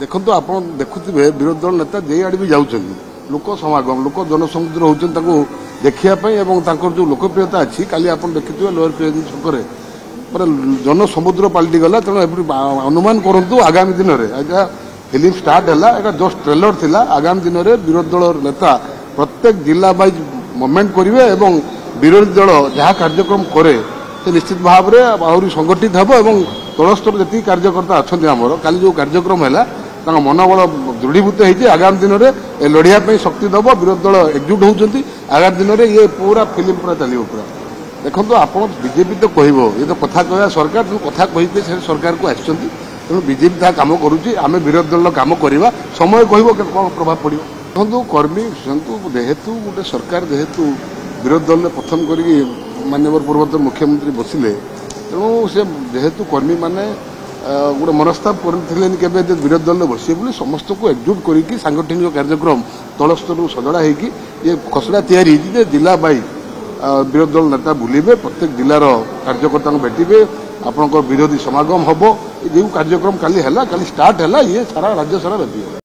देखो आप देखुवे विरोधी दल नेता जे आड़े भी जाऊँ लोक समागम लोक जनसमुद्र होती देखापी जो लोकप्रियता अच्छी काली आप देखिए लोअर प्रेज छकरे पूरा जनसमुद्र पलटि गला तेणु अनुमान करूँ आगामी दिन में आज फिल्म स्टार्ट है जस्ट ट्रेलर थिला आगामी दिन में विरोधी दल नेता प्रत्येक जिला वाइज मुवमेंट करेंगे और विरोधी दल जहाँ कार्यक्रम करे निश्चित भाव में आहरी संगठित हे और तल स्तर जी कार्यकर्ता अच्छा आमर काली जो कार्यक्रम है मनोबल दृढ़ीभूत होती आगामी दिन में लड़िया शक्ति दब विरोधी दल एकजुट होती आगामी दिन में ये पूरा फिल्म पूरा चलो पूरा देखो आप बीजेपी तो कह ये तो कथा कह सरकार तेणु कथा कही सरकार को आसते तेणु बीजेपी जहाँ कम करुच्ची आम विरोधी दल कम करवा समय कह कौन प्रभाव पड़ो देखो कर्मी जेहेतु गोटे सरकार जेहेतु विरोधी दल ने प्रथम कर माननीय पूर्वतन मुख्यमंत्री बसिले तेणु से जेहेतु कर्मी मैंने गोटे मनस्ताप करते विरोधी दल बसिए बोले समस्त को एकजुट कर सांगठनिक कार्यक्रम तल स्तर सजड़ा होगी ये खसड़ा तैयारी जिला बाई विरोधी दल नेता बुलिबे प्रत्येक जिलार कार्यकर्ता भेटे आपंकर विरोधी समागम हम जो कार्यक्रम काली स्टार्ट है ये सारा राज्य सारा व्यापी।